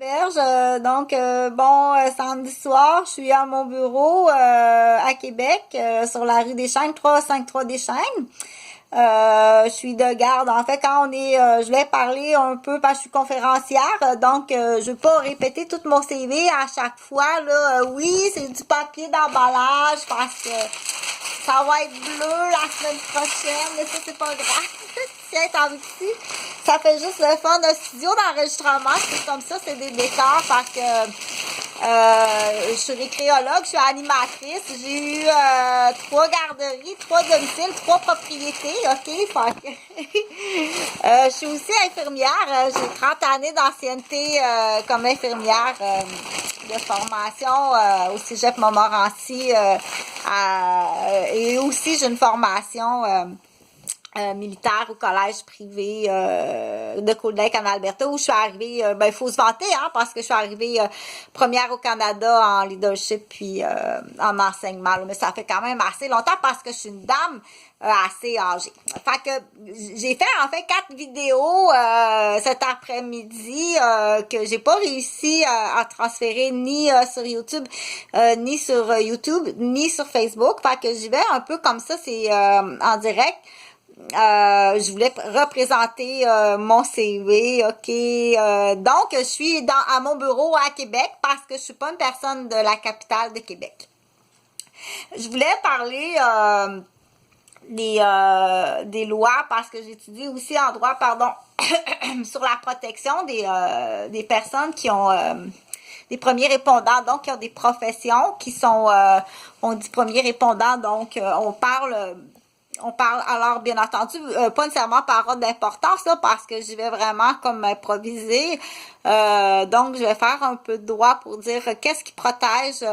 Berge. Samedi soir, je suis à mon bureau à Québec, sur la rue des Chênes, 353 des Chênes. Je suis de garde. En fait, quand on est, je vais parler un peu parce que je suis conférencière, je vais pas répéter tout mon CV à chaque fois. Là, oui, c'est du papier d'emballage parce que ça va être bleu la semaine prochaine, mais ça c'est pas grave. Tiens, t'as vu ici? Ça fait juste le fun d'un studio d'enregistrement. C'est comme ça, c'est des décors parce que je suis récréologue, je suis animatrice. J'ai eu 3 garderies, 3 domiciles, 3 propriétés, ok? Je suis aussi infirmière. J'ai 30 années d'ancienneté comme infirmière de formation au Cégep Montmorency. Et aussi, j'ai une formation militaire au collège privé de Cold Lake en Alberta où je suis arrivée, il faut se vanter, hein, parce que je suis arrivée première au Canada en leadership puis en enseignement. Là, mais ça fait quand même assez longtemps parce que je suis une dame assez âgée. Fait que j'ai fait en fait 4 vidéos cet après-midi que j'ai pas réussi à transférer ni sur YouTube, ni sur YouTube, ni sur Facebook. Fait que j'y vais un peu comme ça, c'est en direct. Je voulais représenter mon CV, ok. Donc, je suis à mon bureau à Québec parce que je suis pas une personne de la capitale de Québec. Je voulais parler des lois parce que j'étudie aussi en droit, sur la protection des personnes qui ont des premiers répondants, donc qui ont des professions qui sont, on dit premiers répondants, donc on parle alors bien entendu pas nécessairement par ordre d'importance là parce que j'y vais vraiment comme improviser. Donc je vais faire un peu de droit pour dire qu'est-ce qui protège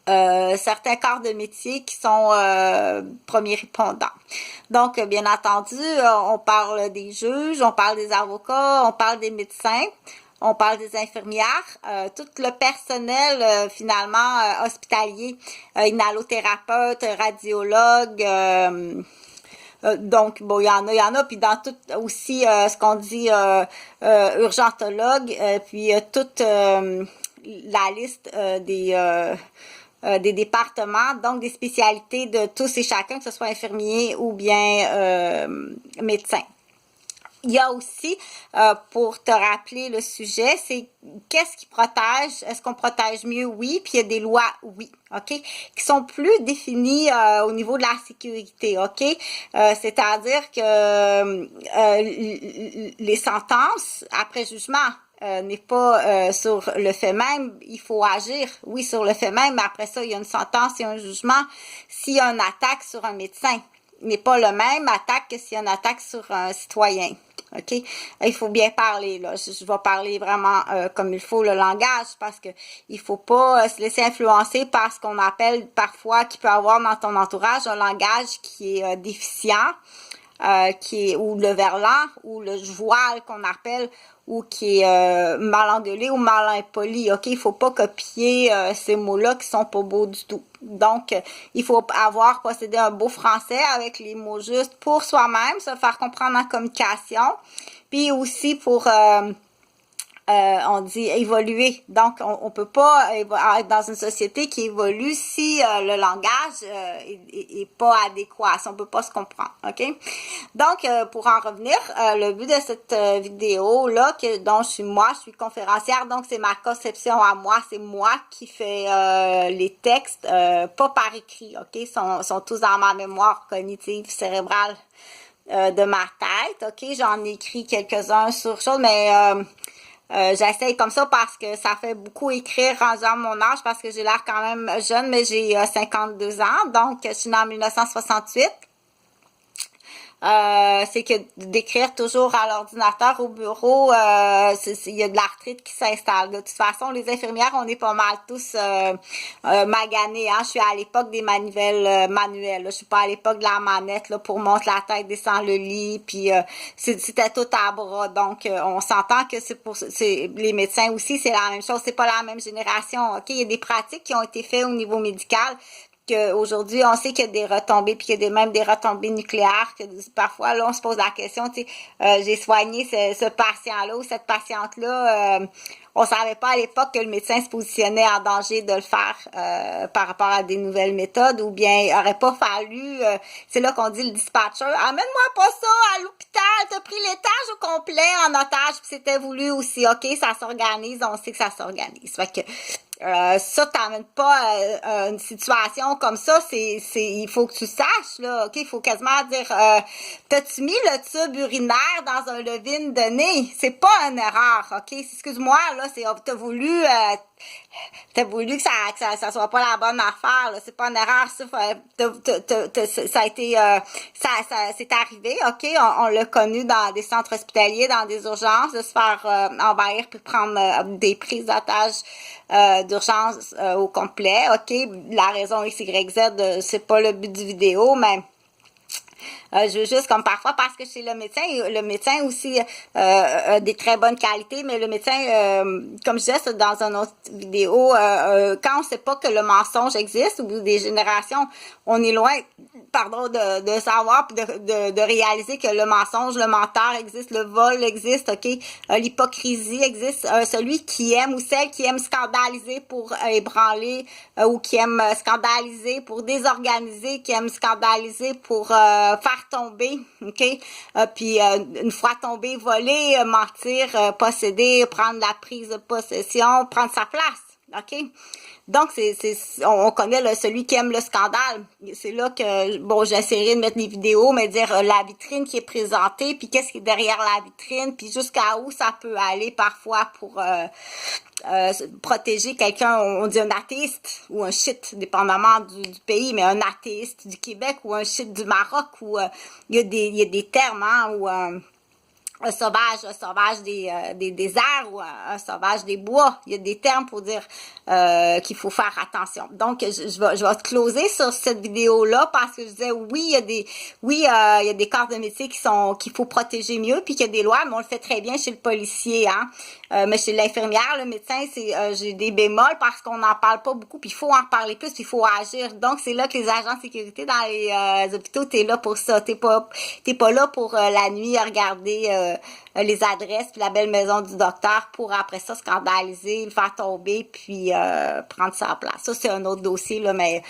certains corps de métier qui sont premiers répondants. Donc bien entendu, on parle des juges, on parle des avocats, on parle des médecins. On parle des infirmières, tout le personnel finalement hospitalier, inhalothérapeute, radiologue, donc bon il y en a puis dans tout aussi ce qu'on dit urgentologue, puis toute la liste des départements, donc des spécialités de tous et chacun, que ce soit infirmier ou bien médecin. Il y a aussi, pour te rappeler le sujet, c'est qu'est-ce qui protège? Est-ce qu'on protège mieux? Oui. Puis il y a des lois, oui, ok, qui sont plus définies au niveau de la sécurité, ok? C'est-à-dire que les sentences après jugement n'est pas sur le fait même, il faut agir, oui, sur le fait même, mais après ça, il y a une sentence, il y a un jugement. S'il y a une attaque sur un médecin, n'est pas le même attaque que s'il y a une attaque sur un citoyen. OK? Il faut bien parler, là. Je vais parler vraiment comme il faut le langage parce que il faut pas se laisser influencer par ce qu'on appelle parfois, qui peut avoir dans ton entourage un langage qui est déficient, ou le verlan, ou le voile qu'on appelle, ou qui est mal engueulé ou mal impoli. OK? Il faut pas copier ces mots-là qui sont pas beaux du tout. Donc, il faut posséder un beau français avec les mots justes pour soi-même, se faire comprendre en communication, puis aussi pour on dit évoluer. Donc, on peut pas être dans une société qui évolue si le langage est pas adéquat, si on peut pas se comprendre, ok? Donc, pour en revenir, le but de cette vidéo-là, dont je suis conférencière, donc c'est ma conception à moi, c'est moi qui fais les textes, pas par écrit, ok? Sont tous dans ma mémoire cognitive cérébrale de ma tête, ok? J'en ai écrit quelques-uns sur choses, mais j'essaye comme ça parce que ça fait beaucoup écrire rendu à mon âge parce que j'ai l'air quand même jeune, mais j'ai 52 ans, donc je suis née en 1968. C'est que d'écrire toujours à l'ordinateur au bureau, il y a de l'arthrite qui s'installe. De toute façon, les infirmières, on est pas mal tous maganés. Hein? Je suis à l'époque des manivelles manuelles. Là. Je suis pas à l'époque de la manette là pour monter la tête, descendre le lit. Puis c'était tout à bras. Donc on s'entend que c'est les médecins aussi, c'est la même chose. C'est pas la même génération. Ok, il y a des pratiques qui ont été faites au niveau médical qu'aujourd'hui, on sait qu'il y a des retombées, puis qu'il y a même des retombées nucléaires, que parfois, là, on se pose la question, tu sais, j'ai soigné ce patient-là ou cette patiente-là, on savait pas à l'époque que le médecin se positionnait en danger de le faire par rapport à des nouvelles méthodes, ou bien il aurait pas fallu, c'est là qu'on dit le dispatcher, amène-moi pas ça à l'hôpital, t'as pris l'étage au complet en otage, puis c'était voulu aussi, ok, ça s'organise, on sait que ça s'organise. Fait que ça, t'amènes pas une situation comme ça, il faut que tu saches, là, ok, il faut quasiment dire, t'as-tu mis le tube urinaire dans un levier de nez? C'est pas une erreur, ok, excuse-moi, là, t'as voulu que ça soit pas la bonne affaire, là. C'est pas une erreur, ça. Ça a été, c'est arrivé, ok. On l'a connu dans des centres hospitaliers, dans des urgences, de se faire envahir puis prendre des prises d'otages d'urgence au complet, ok. La raison X, Y, Z, c'est pas le but du vidéo, mais je veux juste comme parfois parce que chez le médecin aussi a des très bonnes qualités, mais le médecin, comme je disais c'est dans une autre vidéo, quand on sait pas que le mensonge existe, ou des générations, on est loin, pardon, de savoir puis de réaliser que le mensonge, le menteur existe, le vol existe, ok, l'hypocrisie existe, celui qui aime ou celle qui aime scandaliser pour ébranler ou qui aime scandaliser pour désorganiser, qui aime scandaliser pour faire tomber, ok? Puis une fois tombé, voler, mentir, posséder, prendre la prise de possession, prendre sa place, ok? Donc, on connaît celui qui aime le scandale. C'est là que, bon, j'essaierai de mettre les vidéos, mais dire la vitrine qui est présentée, puis qu'est-ce qui est derrière la vitrine, puis jusqu'à où ça peut aller parfois pour protéger quelqu'un, on dit un athéiste ou un shit, dépendamment du pays, mais un athéiste du Québec ou un shit du Maroc, où il y a des termes, hein, où un sauvage des déserts ou un sauvage des bois. Il y a des termes pour dire qu'il faut faire attention. Donc, je vais closer sur cette vidéo-là parce que je disais oui, il y a des corps de métier qu'il faut protéger mieux, puis qu'il y a des lois, mais on le fait très bien chez le policier, hein. Mais chez l'infirmière, le médecin, j'ai des bémols parce qu'on n'en parle pas beaucoup, puis il faut en parler plus, puis il faut agir. Donc, c'est là que les agents de sécurité dans les hôpitaux, t'es là pour ça. T'es pas là pour la nuit à regarder les adresses puis la belle maison du docteur pour après ça scandaliser, le faire tomber puis prendre sa place. Ça, c'est un autre dossier, là, mais